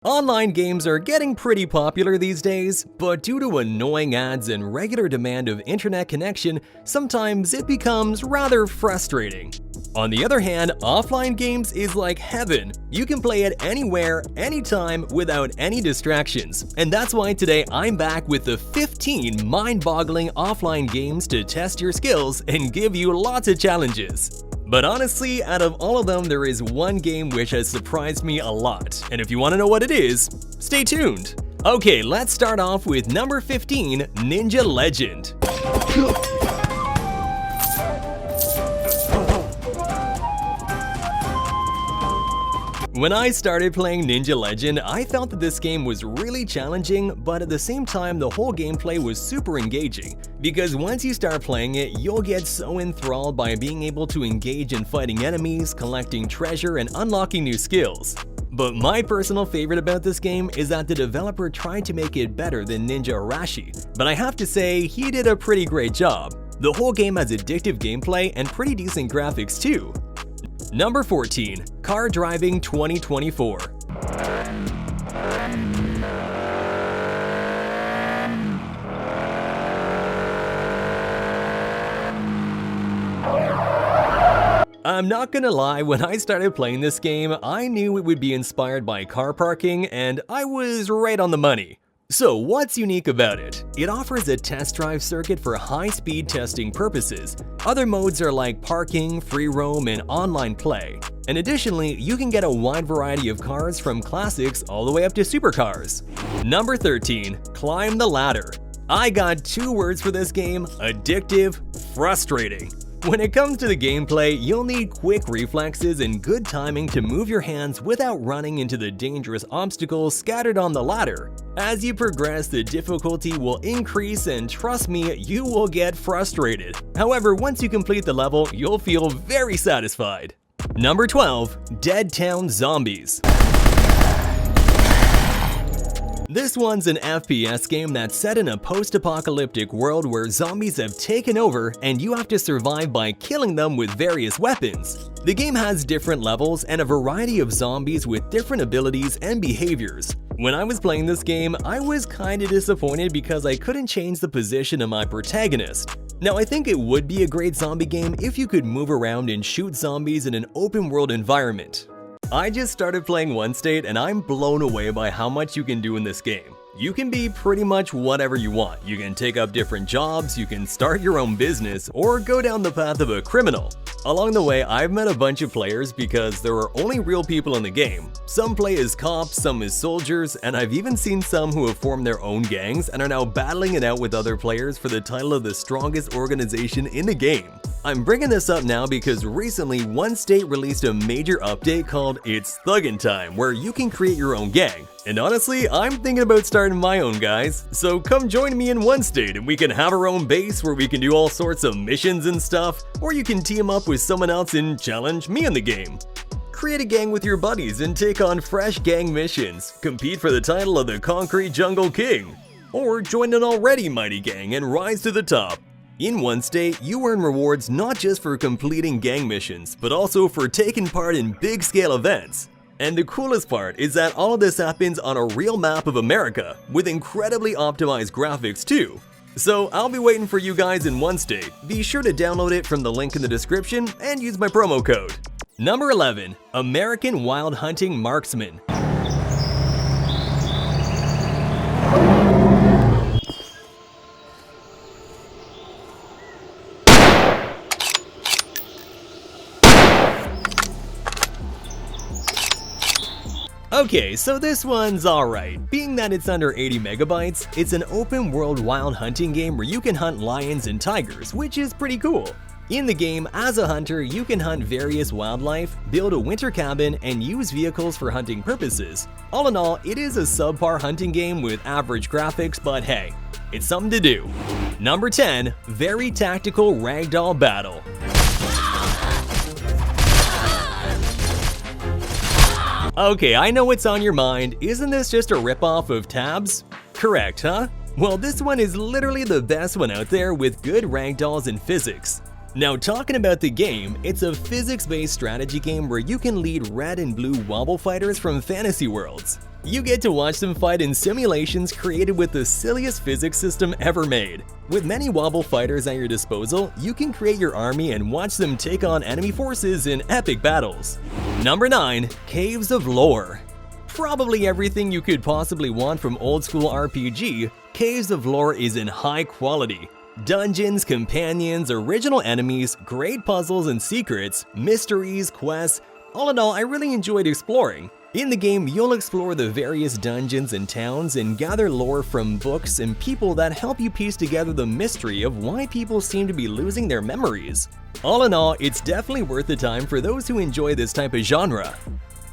Online games are getting pretty popular these days, but due to annoying ads and regular demand of internet connection, sometimes it becomes rather frustrating. On the other hand, offline games is like heaven. You can play it anywhere, anytime, without any distractions. And that's why today I'm back with the 15 mind-boggling offline games to test your skills and give you lots of challenges. But honestly, out of all of them, there is one game which has surprised me a lot. And if you want to know what it is, stay tuned. Okay, let's start off with number 15, Ninja Legend. When I started playing Ninja Legend, I felt that this game was really challenging, but at the same time the whole gameplay was super engaging, because once you start playing it, you'll get so enthralled by being able to engage in fighting enemies, collecting treasure, and unlocking new skills. But my personal favorite about this game is that the developer tried to make it better than Ninja Arashi, but I have to say he did a pretty great job. The whole game has addictive gameplay and pretty decent graphics too. Number 14, Car Driving 2024. I'm not gonna lie, when I started playing this game, I knew it would be inspired by car parking, and I was right on the money. So what's unique about it? It offers a test drive circuit for high-speed testing purposes. Other modes are like parking, free roam, and online play. And additionally, you can get a wide variety of cars from classics all the way up to supercars. Number 13, Climb the Ladder. I got two words for this game: addictive, frustrating. When it comes to the gameplay, you'll need quick reflexes and good timing to move your hands without running into the dangerous obstacles scattered on the ladder. As you progress, the difficulty will increase, and trust me, you will get frustrated. However, once you complete the level, you'll feel very satisfied. Number 12, Dead Town Zombies. This one's an FPS game that's set in a post-apocalyptic world where zombies have taken over and you have to survive by killing them with various weapons. The game has different levels and a variety of zombies with different abilities and behaviors. When I was playing this game, I was kinda disappointed because I couldn't change the position of my protagonist. Now, I think it would be a great zombie game if you could move around and shoot zombies in an open world environment. I just started playing one state and I'm blown away by how much you can do in this game. You can be pretty much whatever you want. You can take up different jobs, you can start your own business, or go down the path of a criminal. Along the way, I've met a bunch of players because there are only real people in the game. Some play as cops, some as soldiers, and I've even seen some who have formed their own gangs and are now battling it out with other players for the title of the strongest organization in the game. I'm bringing this up now because recently one state released a major update called It's Thuggin' Time, where you can create your own gang. And honestly, I'm thinking about starting my own, guys. So come join me in one state and we can have our own base where we can do all sorts of missions and stuff, or you can team up with someone else and challenge me in the game. Create a gang with your buddies and take on fresh gang missions. Compete for the title of the Concrete Jungle King. Or join an already mighty gang and rise to the top. In one state, you earn rewards not just for completing gang missions, but also for taking part in big-scale events. And the coolest part is that all of this happens on a real map of America, with incredibly optimized graphics too. So I'll be waiting for you guys in one state. Be sure to download it from the link in the description and use my promo code. Number 11, American Wild Hunting Marksman. Okay, so this one's alright. Being that it's under 80 megabytes, it's an open world wild hunting game where you can hunt lions and tigers, which is pretty cool. In the game, as a hunter, you can hunt various wildlife, build a winter cabin, and use vehicles for hunting purposes. All in all, it is a subpar hunting game with average graphics, but hey, it's something to do. Number 10, Very Tactical Ragdoll Battle. Okay, I know what's on your mind. Isn't this just a ripoff of Tabs? Correct, huh? Well, this one is literally the best one out there with good ragdolls and physics. Now, talking about the game, it's a physics-based strategy game where you can lead red and blue wobble fighters from fantasy worlds. You get to watch them fight in simulations created with the silliest physics system ever made. With many wobble fighters at your disposal, you can create your army and watch them take on enemy forces in epic battles. Number 9. Caves of Lore. Probably everything you could possibly want from old school RPG, Caves of Lore is in high quality. Dungeons, companions, original enemies, great puzzles and secrets, mysteries, quests. All in all, I really enjoyed exploring. In the game, you'll explore the various dungeons and towns and gather lore from books and people that help you piece together the mystery of why people seem to be losing their memories. All in all, it's definitely worth the time for those who enjoy this type of genre.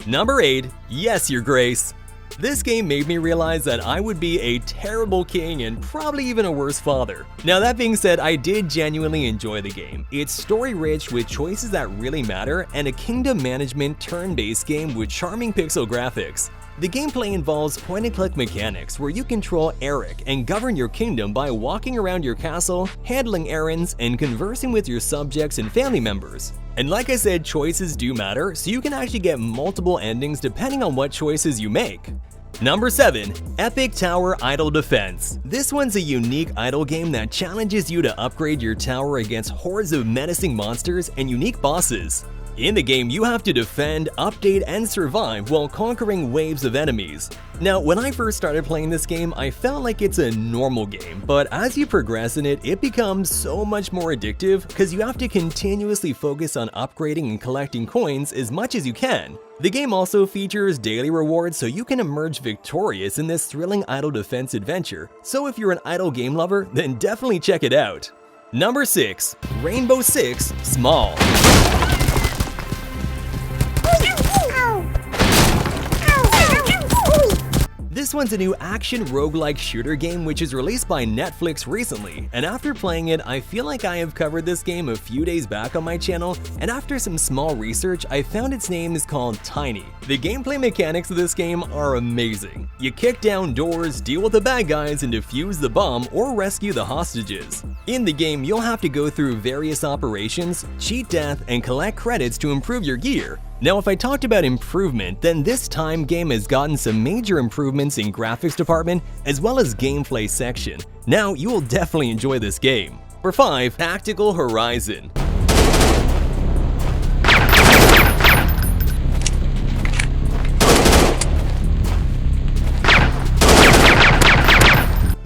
Number 8. Yes, Your Grace. This game made me realize that I would be a terrible king and probably even a worse father. Now that being said, I did genuinely enjoy the game. It's story-rich with choices that really matter and a kingdom management turn-based game with charming pixel graphics. The gameplay involves point-and-click mechanics where you control Eric and govern your kingdom by walking around your castle, handling errands, and conversing with your subjects and family members. And like I said, choices do matter, so you can actually get multiple endings depending on what choices you make. Number 7. Epic Tower Idol Defense. This one's a unique idol game that challenges you to upgrade your tower against hordes of menacing monsters and unique bosses. In the game, you have to defend, update, and survive while conquering waves of enemies. Now, when I first started playing this game, I felt like it's a normal game, but as you progress in it, it becomes so much more addictive because you have to continuously focus on upgrading and collecting coins as much as you can. The game also features daily rewards so you can emerge victorious in this thrilling idol defense adventure, so if you're an idol game lover, then definitely check it out. Number 6. Rainbow Six SMOL. This one's a new action roguelike shooter game which is released by Netflix recently, and after playing it, I feel like I have covered this game a few days back on my channel, and after some small research, I found its name is called Tiny. The gameplay mechanics of this game are amazing. You kick down doors, deal with the bad guys, and defuse the bomb or rescue the hostages. In the game, you'll have to go through various operations, cheat death, and collect credits to improve your gear. Now, if I talked about improvement, then this time game has gotten some major improvements in graphics department as well as gameplay section. Now, you will definitely enjoy this game. Number 5. Tactical Horizon.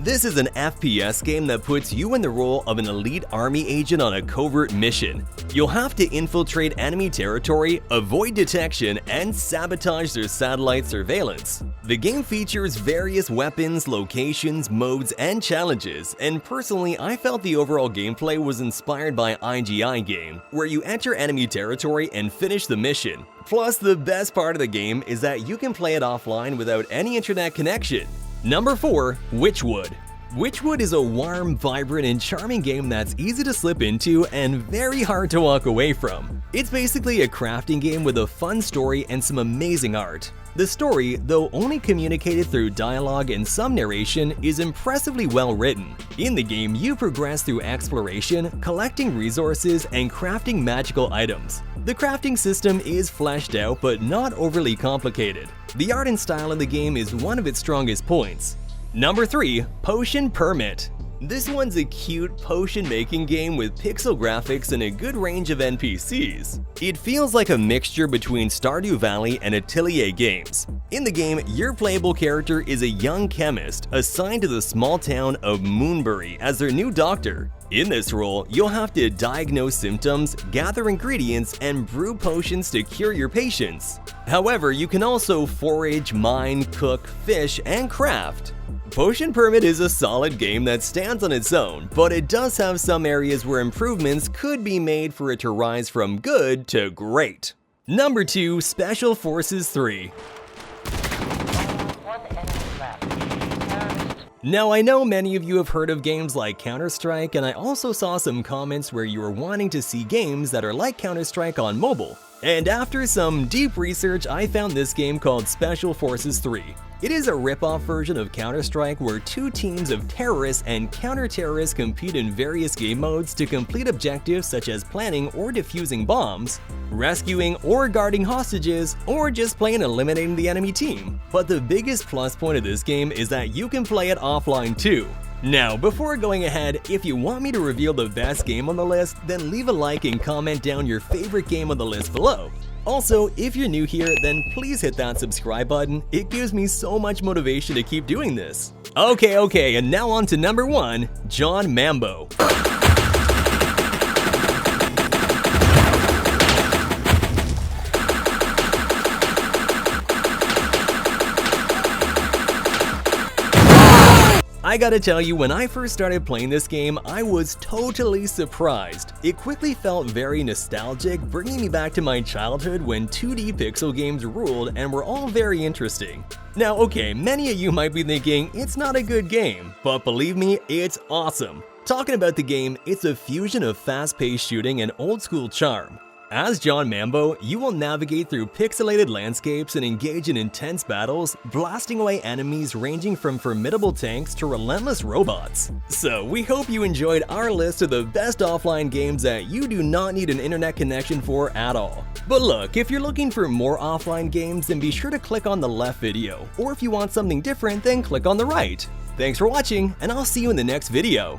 This is an FPS game that puts you in the role of an elite army agent on a covert mission. You'll have to infiltrate enemy territory, avoid detection, and sabotage their satellite surveillance. The game features various weapons, locations, modes, and challenges, and personally, I felt the overall gameplay was inspired by IGI game, where you enter enemy territory and finish the mission. Plus, the best part of the game is that you can play it offline without any internet connection. Number 4. Witchwood. Witchwood is a warm, vibrant, and charming game that's easy to slip into and very hard to walk away from. It's basically a crafting game with a fun story and some amazing art. The story, though only communicated through dialogue and some narration, is impressively well written. In the game, you progress through exploration, collecting resources, and crafting magical items. The crafting system is fleshed out but not overly complicated. The art and style of the game is one of its strongest points. Number 3. Potion Permit. This one's a cute potion-making game with pixel graphics and a good range of NPCs. It feels like a mixture between Stardew Valley and Atelier games. In the game, your playable character is a young chemist assigned to the small town of Moonbury as their new doctor. In this role, you'll have to diagnose symptoms, gather ingredients, and brew potions to cure your patients. However, you can also forage, mine, cook, fish, and craft. Potion Permit is a solid game that stands on its own, but it does have some areas where improvements could be made for it to rise from good to great. Number 2. Special Forces 3. Now, I know many of you have heard of games like Counter-Strike, and I also saw some comments where you were wanting to see games that are like Counter-Strike on mobile. And after some deep research, I found this game called Special Forces 3. It is a rip-off version of Counter-Strike where two teams of terrorists and counter-terrorists compete in various game modes to complete objectives such as planting or defusing bombs, rescuing or guarding hostages, or just plain eliminating the enemy team. But the biggest plus point of this game is that you can play it offline too. Now, before going ahead, if you want me to reveal the best game on the list, then leave a like and comment down your favorite game on the list below. Also, if you're new here, then please hit that subscribe button. It gives me so much motivation to keep doing this. Okay, and now on to number 1, JohnMambo. I gotta tell you, when I first started playing this game, I was totally surprised. It quickly felt very nostalgic, bringing me back to my childhood when 2D pixel games ruled and were all very interesting. Now okay, many of you might be thinking, it's not a good game, but believe me, it's awesome. Talking about the game, it's a fusion of fast-paced shooting and old-school charm. As JohnMambo, you will navigate through pixelated landscapes and engage in intense battles, blasting away enemies ranging from formidable tanks to relentless robots. So we hope you enjoyed our list of the best offline games that you do not need an internet connection for at all. But look, if you're looking for more offline games, then be sure to click on the left video, or if you want something different, then click on the right. Thanks for watching, and I'll see you in the next video.